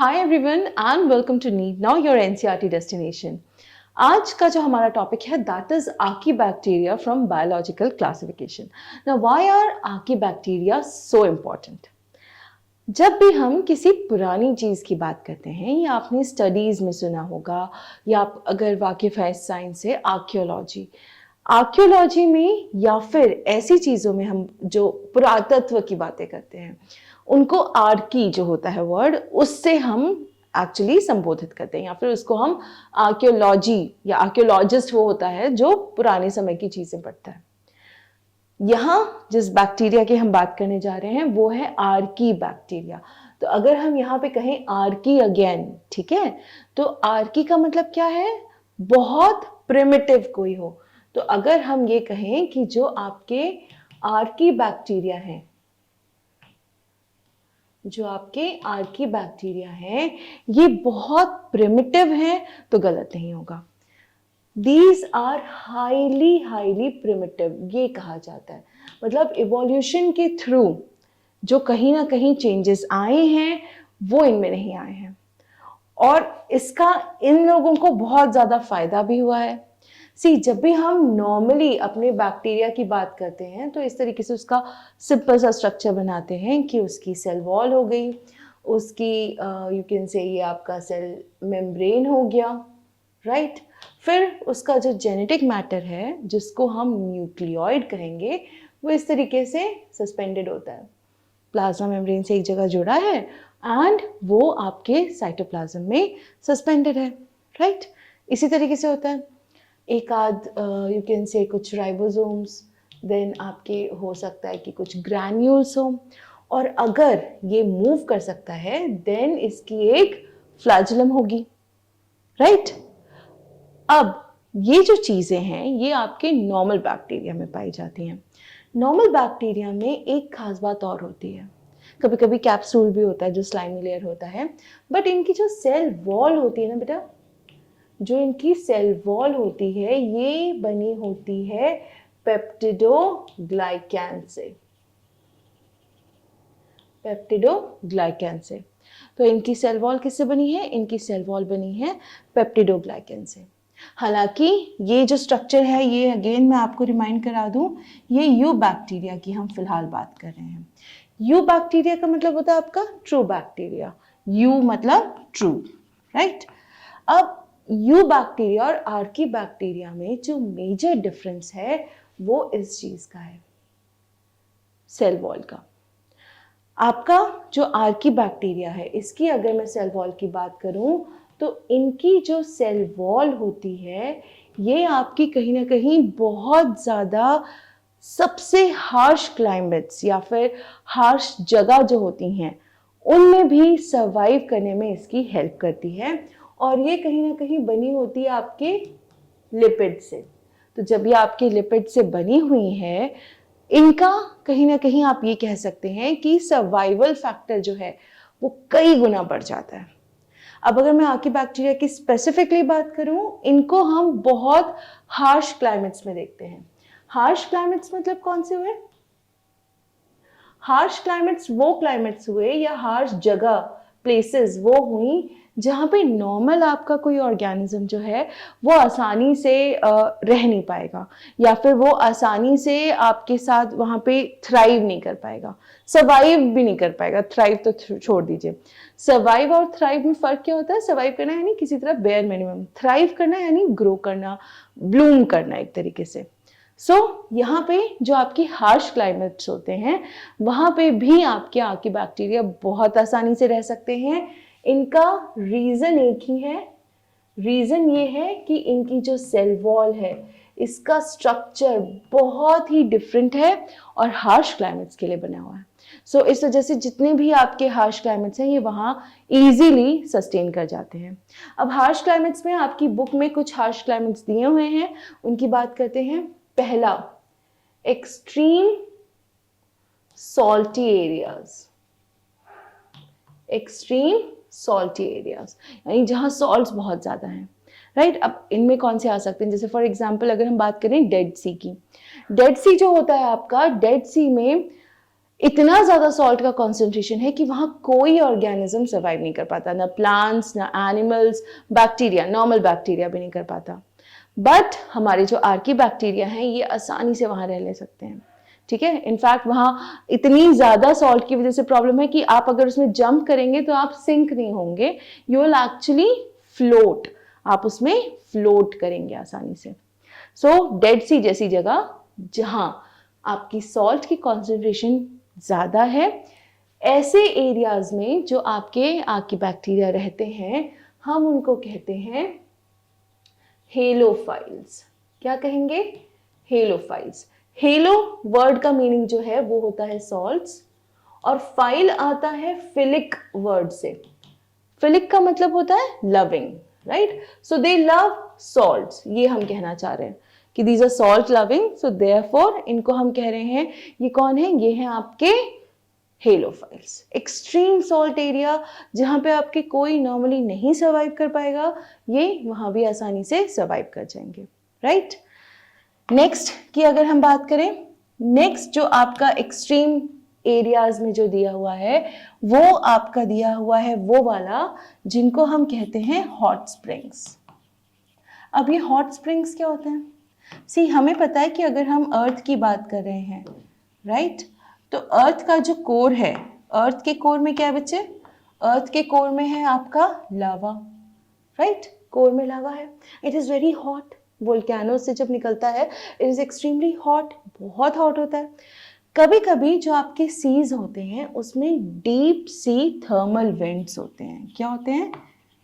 Hi everyone and welcome to need now your NCERT destination. आज का जो हमारा टॉपिक है that is archaebacteria from biological classification. Now why are archaebacteria so important? जब भी हम किसी पुरानी चीज़ की बात करते हैं या आपने स्टडीज़ में सुना होगा या आप अगर वाकिफ़ है साइंस से, आर्कियोलॉजी में या फिर ऐसी चीज़ों में हम जो पुरातत्व की बातें करते हैं उनको आर्की जो होता है वर्ड उससे हम एक्चुअली संबोधित करते हैं या फिर उसको हम आर्कियोलॉजी या आर्कियोलॉजिस्ट वो होता है जो पुराने समय की चीज़ें पढ़ता है। यहाँ जिस बैक्टीरिया की हम बात करने जा रहे हैं वो है आर्की बैक्टीरिया। तो अगर हम यहाँ पे कहें आर्की अगेन, ठीक है, तो आर्की का मतलब क्या है? बहुत प्रिमिटिव कोई हो। तो अगर हम ये कहें कि जो आपके आर्की बैक्टीरिया हैं, ये बहुत प्रिमिटिव हैं, तो गलत नहीं होगा। These are highly primitive, ये कहा जाता है। मतलब इवोल्यूशन के थ्रू जो कहीं ना कहीं चेंजेस आए हैं वो इनमें नहीं आए हैं और इसका इन लोगों को बहुत ज़्यादा फायदा भी हुआ है। जब भी हम नॉर्मली अपने बैक्टीरिया की बात करते हैं तो इस तरीके से उसका सिंपल सा स्ट्रक्चर बनाते हैं कि उसकी सेल वॉल हो गई, उसकी यू कैन से ये आपका सेल मेम्ब्रेन हो गया, राइट। फिर उसका जो जेनेटिक मैटर है जिसको हम न्यूक्लियोइड कहेंगे वो इस तरीके से सस्पेंडेड होता है, प्लाज्मा मेम्ब्रेन से एक जगह जुड़ा है एंड वो आपके साइटोप्लाज्म में सस्पेंडेड है, राइट। इसी तरीके से होता है एक आध यू कैन से कुछ राइबोसोम्स, देन आपके हो सकता है कि कुछ ग्रैन्यूल्स हो, और अगर ये मूव कर सकता है देन इसकी एक फ्लैजुलम होगी, राइट। अब ये जो चीज़ें हैं ये आपके नॉर्मल बैक्टीरिया में पाई जाती हैं। नॉर्मल बैक्टीरिया में एक खास बात और होती है, कभी कभी कैप्सूल भी होता है जो स्लाइमी लेयर होता है, बट इनकी जो सेल वॉल होती है ना बेटा, जो इनकी सेल वॉल होती है ये बनी होती है पेप्टिडोग्लाइकैन से। तो इनकी सेल वॉल किससे बनी है? इनकी सेल वॉल बनी है पेप्टिडोग्लाइकैन से। हालांकि ये जो स्ट्रक्चर है ये अगेन मैं आपको रिमाइंड करा दूं, ये यू बैक्टीरिया की हम फिलहाल बात कर रहे हैं। यू बैक्टीरिया का मतलब होता है आपका ट्रू बैक्टीरिया, यू मतलब ट्रू, राइट। अब यू बैक्टीरिया और आर्की बैक्टीरिया में जो मेजर डिफरेंस है वो इस चीज का है, सेल वॉल का। आपका जो आर्की बैक्टीरिया है इसकी अगर मैं सेल वॉल की बात करूं तो इनकी जो सेल वॉल होती है ये आपकी कहीं ना कहीं बहुत ज़्यादा सबसे हार्श क्लाइमेट्स या फिर हार्श जगह जो होती हैं उनमें भी सर्वाइव करने में इसकी हेल्प करती है, और ये कहीं ना कहीं बनी होती है आपके लिपिड से। तो जब ये आपके लिपिड से बनी हुई है इनका कहीं ना कहीं आप ये कह सकते हैं कि सर्वाइवल फैक्टर जो है वो कई गुना बढ़ जाता है। अब अगर मैं आर्की बैक्टीरिया की स्पेसिफिकली बात करूं, इनको हम बहुत हार्श क्लाइमेट्स में देखते हैं। हार्श क्लाइमेट्स मतलब कौन से हुए? हार्श क्लाइमेट्स वो क्लाइमेट्स हुए या हार्श जगह प्लेसेस वो हुई जहाँ पे नॉर्मल आपका कोई ऑर्गेनिज्म जो है वो आसानी से रह नहीं पाएगा या फिर वो आसानी से आपके साथ वहाँ पे थ्राइव नहीं कर पाएगा, सर्वाइव भी नहीं कर पाएगा। थ्राइव तो छोड़ दीजिए, सर्वाइव और थ्राइव में फ़र्क क्या होता है? सर्वाइव करना यानी किसी तरह बेयर मिनिमम, थ्राइव करना यानी ग्रो करना, ब्लूम करना एक तरीके से। यहाँ पे जो आपकी हार्श क्लाइमेट्स होते हैं वहाँ पे भी आपके आर्की बैक्टीरिया बहुत आसानी से रह सकते हैं। इनका रीज़न एक ही है, रीज़न ये है कि इनकी जो सेल वॉल है इसका स्ट्रक्चर बहुत ही डिफरेंट है और हार्श क्लाइमेट्स के लिए बना हुआ है। इस वजह से जितने भी आपके हार्श क्लाइमेट्स हैं ये वहाँ इजीली सस्टेन कर जाते हैं। अब हार्श क्लाइमेट्स में आपकी बुक में कुछ हार्श क्लाइमेट्स दिए हुए हैं, उनकी बात करते हैं। पहला, एक्सट्रीम सॉल्टी एरियाज, यानी जहाँ सॉल्ट्स बहुत ज़्यादा हैं, राइट। अब इनमें कौन से आ सकते हैं? जैसे फॉर एग्जांपल अगर हम बात करें डेड सी की, डेड सी जो होता है आपका, डेड सी में इतना ज़्यादा सॉल्ट का कॉन्सेंट्रेशन है कि वहाँ कोई ऑर्गेनिज्म सर्वाइव नहीं कर पाता, ना प्लांट्स, ना एनिमल्स, बैक्टीरिया, नॉर्मल बैक्टीरिया भी नहीं कर पाता। बट हमारे जो आर्की बैक्टीरिया हैं ये आसानी से वहाँ रह ले सकते हैं, ठीक है। इनफैक्ट वहाँ इतनी ज़्यादा सॉल्ट की वजह से प्रॉब्लम है कि आप अगर उसमें जंप करेंगे तो आप सिंक नहीं होंगे, यू विल एक्चुअली फ्लोट, आप उसमें फ्लोट करेंगे आसानी से। सो डेड सी जैसी जगह जहाँ आपकी सॉल्ट की कॉन्सेंट्रेशन ज़्यादा है, ऐसे एरियाज में जो आपके आर्की बैक्टीरिया रहते हैं हम उनको कहते हैं हेलोफाइल्स। क्या कहेंगे? हेलोफाइल्स। हेलो वर्ड का मीनिंग जो है वो होता है सॉल्ट्स, और फाइल आता है फिलिक वर्ड से। फिलिक का मतलब होता है loving, right? So they love salts, ये हम कहना चाह रहे हैं कि these are salt loving, so therefore इनको हम कह रहे हैं ये कौन है? ये हैं आपके हेलोफाइल्स। एक्सट्रीम सॉल्ट एरिया जहाँ पे आपके कोई नॉर्मली नहीं सर्वाइव कर पाएगा, ये वहाँ भी आसानी से सर्वाइव कर जाएंगे, राइट? नेक्स्ट की अगर हम बात करें, नेक्स्ट जो आपका एक्सट्रीम एरियाज में जो दिया हुआ है वो आपका दिया हुआ है वो वाला जिनको हम कहते हैं हॉट स्प्रिंग्स। अब ये हॉट स्प्रिंग्स क्या होते हैं? सी, हमें पता है कि अगर हम अर्थ की बात कर रहे हैं, राइट, तो अर्थ का जो कोर है, अर्थ के कोर में क्या है बच्चे? अर्थ के कोर में है आपका लावा, राइट? कोर में लावा है, it is very hot. Volcano से जब निकलता है इट इज़ एक्सट्रीमली हॉट, बहुत हॉट होता है। कभी कभी जो आपके सीज होते हैं उसमें डीप सी थर्मल वेंट्स होते हैं। क्या होते हैं?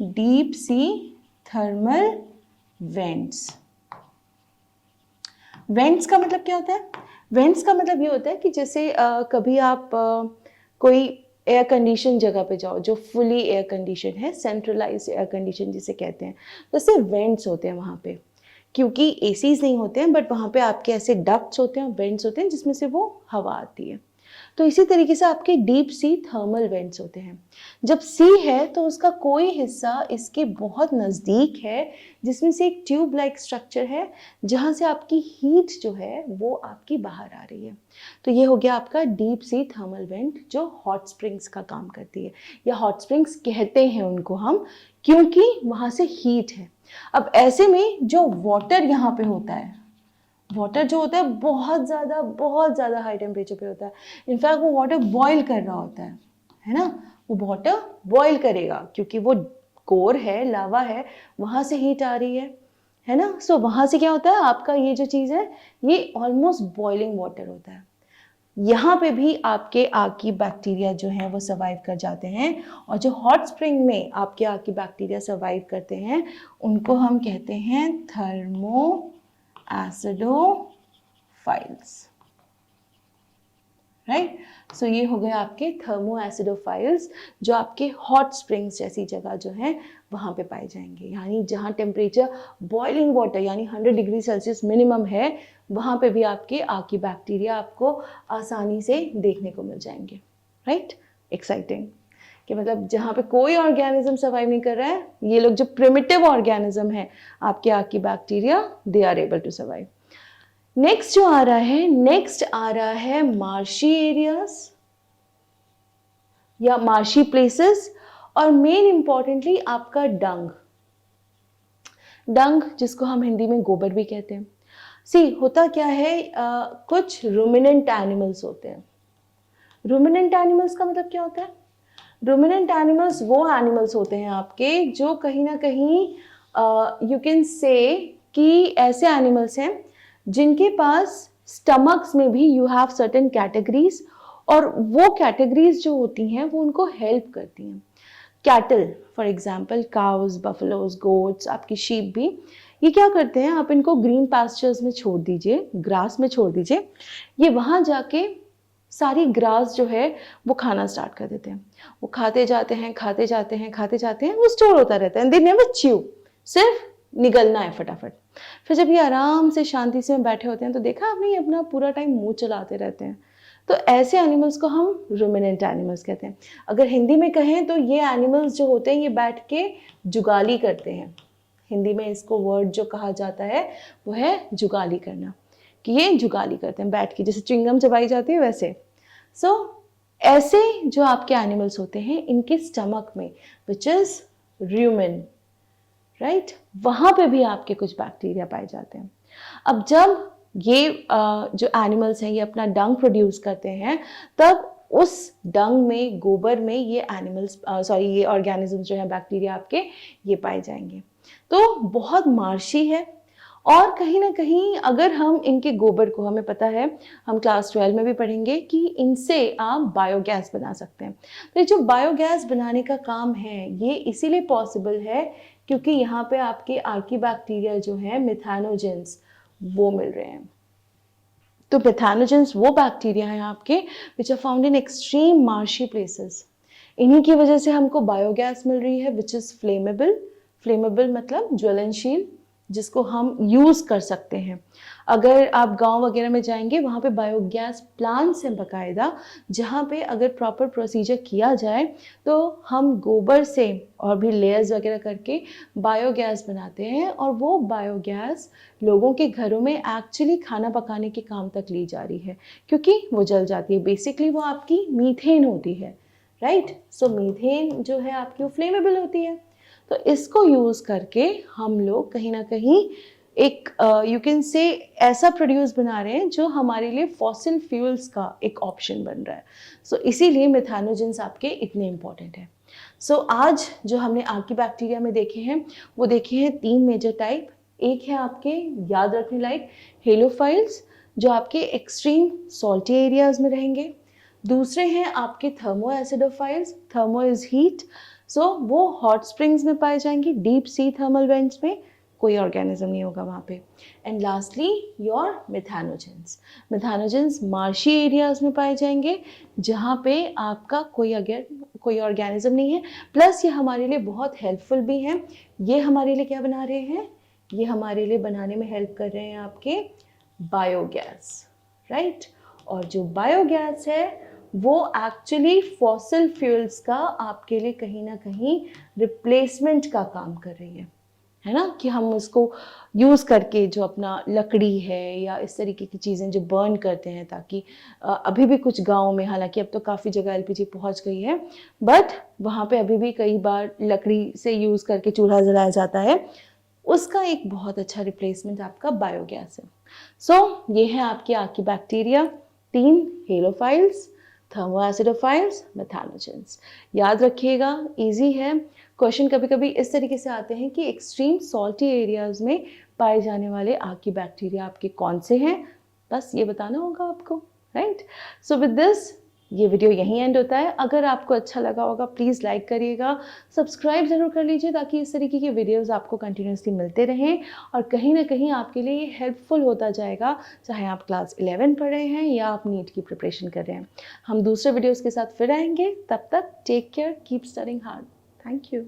Deep sea thermal vents. Vents का मतलब क्या होता है? वेंट्स का मतलब ये होता है कि जैसे कभी आप कोई एयर कंडीशन जगह पे जाओ जो फुली एयर कंडीशन है, सेंट्रलाइज एयर कंडीशन जिसे कहते हैं, जैसे वेंट्स होते हैं वहाँ पे, क्योंकि एसीज नहीं होते हैं बट वहाँ पे आपके ऐसे डक्ट्स होते हैं, वेंट्स होते हैं जिसमें से वो हवा आती है। तो इसी तरीके से आपके डीप सी थर्मल वेंट्स होते हैं। जब सी है तो उसका कोई हिस्सा इसके बहुत नज़दीक है जिसमें से एक ट्यूब लाइक स्ट्रक्चर है जहाँ से आपकी हीट जो है वो आपकी बाहर आ रही है। तो ये हो गया आपका डीप सी थर्मल वेंट जो हॉट स्प्रिंग्स का काम करती है, या हॉट स्प्रिंग्स कहते हैं उनको हम क्योंकि वहाँ से हीट है। अब ऐसे में जो वाटर यहाँ पे होता है, वाटर जो होता है बहुत ज़्यादा हाई टेम्परेचर पे होता है। इनफैक्ट वो वाटर बॉईल कर रहा होता है ना? वो वाटर बॉईल करेगा क्योंकि वो कोर है, लावा है, वहाँ से हीट आ रही है ना? सो वहाँ से क्या होता है आपका ये जो चीज़ है ये ऑलमोस्ट बॉइलिंग वाटर होता है। यहाँ पे भी आपके आर्की बैक्टीरिया जो हैं वो सर्वाइव कर जाते हैं, और जो हॉट स्प्रिंग में आपके आर्की बैक्टीरिया सर्वाइव करते हैं उनको हम कहते हैं थर्मो एसिडोफाइल्स, राइट? सो ये हो गए आपके थर्मो एसिडोफाइल्स जो आपके हॉट स्प्रिंग्स जैसी जगह जो है वहाँ पे पाए जाएंगे, यानी जहाँ टेम्परेचर बॉइलिंग वाटर यानी 100 डिग्री सेल्सियस मिनिमम है वहाँ पे भी आपके आर्की बैक्टीरिया आपको आसानी से देखने को मिल जाएंगे, राइट? एक्साइटिंग कि मतलब जहाँ पे कोई ऑर्गेनिज्म सर्वाइव नहीं कर रहा है, ये लोग जो प्रिमिटिव ऑर्गेनिज्म है आपके archaebacteria, they are able to survive. Next जो आ रहा है मार्शी एरियाज या मार्शी प्लेसेस, और मेन इंपॉर्टेंटली आपका डंग जिसको हम हिंदी में गोबर भी कहते हैं। सी, होता क्या है, कुछ रूमिनेंट एनिमल्स होते हैं। रूमिनेंट एनिमल्स का मतलब क्या होता है? रूमिनेंट एनिमल्स वो एनिमल्स होते हैं आपके जो कहीं ना कहीं यू कैन से कि ऐसे एनिमल्स हैं जिनके पास स्टमक्स में भी यू हैव सर्टेन कैटेगरीज, और वो कैटेगरीज जो होती हैं वो उनको हेल्प करती हैं। Cattle for example, cows, buffaloes, goats, आपकी शीप भी, ये क्या करते हैं, आप इनको ग्रीन पास्चर्स में छोड़ दीजिए, ग्रास में छोड़ दीजिए, ये वहाँ जाके सारी ग्रास जो है वो खाना स्टार्ट कर देते हैं। वो खाते जाते हैं, वो स्टोर होता रहता है, दे नेवर च्यू, सिर्फ निगलना है फटाफट। फिर जब ये आराम से शांति से बैठे होते हैं तो देखा आपने, ये अपना पूरा टाइम मुंह चलाते रहते हैं। तो ऐसे एनिमल्स को हम रूमिनेंट एनिमल्स कहते हैं। अगर हिंदी में कहें तो ये एनिमल्स जो होते हैं ये बैठ के जुगाली करते हैं। हिंदी में इसको वर्ड जो कहा जाता है वो है जुगाली करना, कि ये जुगाली करते हैं बैठ के, जैसे च्युइंगम चबाई जाती है वैसे। सो ऐसे जो आपके एनिमल्स होते हैं, इनके स्टमक में विच इज रूमेन, राइट, वहाँ पे भी आपके कुछ बैक्टीरिया पाए जाते हैं। अब जब ये जो एनिमल्स हैं ये अपना डंग प्रोड्यूस करते हैं, तब उस डंग में, गोबर में ये एनिमल्स ये ऑर्गेनिज्म जो है बैक्टीरिया आपके, ये पाए जाएंगे। तो बहुत मार्शी है। और कहीं ना कहीं अगर हम इनके गोबर को, हमें पता है, हम क्लास 12 में भी पढ़ेंगे कि इनसे आप बायोगैस बना सकते हैं। तो ये जो बायोगैस बनाने का काम है ये इसीलिए पॉसिबल है क्योंकि यहाँ पे आपके आर्कीबैक्टीरिया जो है, मिथेनोजेंस, वो मिल रहे हैं। तो मिथेनोजेंस वो बैक्टीरिया हैं आपके which are found in extreme marshy places. इन्हीं की वजह से हमको बायोगैस मिल रही है विच इज़ फ्लेमेबल। फ्लेमेबल मतलब ज्वलनशील, जिसको हम यूज़ कर सकते हैं। अगर आप गांव वगैरह में जाएंगे, वहाँ पे बायोगैस प्लांट्स हैं बाकायदा, जहाँ पे अगर प्रॉपर प्रोसीजर किया जाए तो हम गोबर से और भी लेयर्स वगैरह करके बायोगैस बनाते हैं, और वो बायोगैस लोगों के घरों में एक्चुअली खाना पकाने के काम तक ली जा रही है, क्योंकि वो जल जाती है। बेसिकली वो आपकी मीथेन होती है, राइट। सो मीथेन जो है आपकी वो फ्लेमेबल होती है। तो इसको यूज़ करके हम लोग कहीं ना कहीं एक यू कैन से ऐसा प्रोड्यूस बना रहे हैं जो हमारे लिए फॉसिल फ्यूल्स का एक ऑप्शन बन रहा है। सो इसीलिए मिथेनोजेंस आपके इतने इम्पॉर्टेंट है। सो आज जो हमने आर्कीबैक्टीरिया में देखे हैं वो देखे हैं 3 मेजर टाइप। एक है आपके याद रखने लायक हेलोफाइल्स, जो आपके एक्सट्रीम सॉल्टी एरियाज में रहेंगे। दूसरे हैं आपके thermoacidophiles, thermo is heat, so वो हॉट स्प्रिंग्स में पाए जाएंगे, डीप सी थर्मल वेंट्स में कोई ऑर्गेनिज्म नहीं होगा वहाँ पे। And lastly your methanogens. Methanogens marshy areas में पाए जाएंगे जहाँ पे आपका कोई ऑर्गेनिज्म नहीं है। प्लस ये हमारे लिए बहुत हेल्पफुल भी हैं। ये हमारे लिए क्या बना रहे हैं, ये हमारे लिए बनाने में हेल्प कर रहे हैं आपके बायोगैस, राइट। और जो बायोगैस है वो एक्चुअली फॉसिल फ्यूल्स का आपके लिए कहीं ना कहीं रिप्लेसमेंट का काम कर रही है ना, कि हम उसको यूज़ करके जो अपना लकड़ी है या इस तरीके की चीज़ें जो बर्न करते हैं, ताकि अभी भी कुछ गाँव में, हालांकि अब तो काफ़ी जगह एलपीजी पहुंच गई है, बट वहाँ पे अभी भी कई बार लकड़ी से यूज़ करके चूल्हा जलाया जाता है। उसका एक बहुत अच्छा रिप्लेसमेंट आपका बायोगैस है। सो ये है आपके आर्कीबैक्टीरिया, 3 हेलोफाइल्स, थर्मोएसिडोफाइल्स, मेथानोजेंस। याद रखिएगा, इजी है। क्वेश्चन कभी कभी इस तरीके से आते हैं कि एक्सट्रीम सॉल्टी एरियाज में पाए जाने वाले आर्कीबैक्टीरिया आपके कौन से हैं, बस ये बताना होगा आपको, राइट। सो विद दिस ये वीडियो यहीं एंड होता है। अगर आपको अच्छा लगा होगा प्लीज़ लाइक करिएगा, सब्सक्राइब ज़रूर कर लीजिए ताकि इस तरीके के वीडियोस आपको कंटिन्यूसली मिलते रहें और कहीं ना कहीं आपके लिए हेल्पफुल होता जाएगा, चाहे आप क्लास 11 पढ़ रहे हैं या आप नीट की प्रिपरेशन कर रहे हैं। हम दूसरे वीडियोज़ के साथ फिर आएंगे, तब तक take care, keep studying hard. Thank you.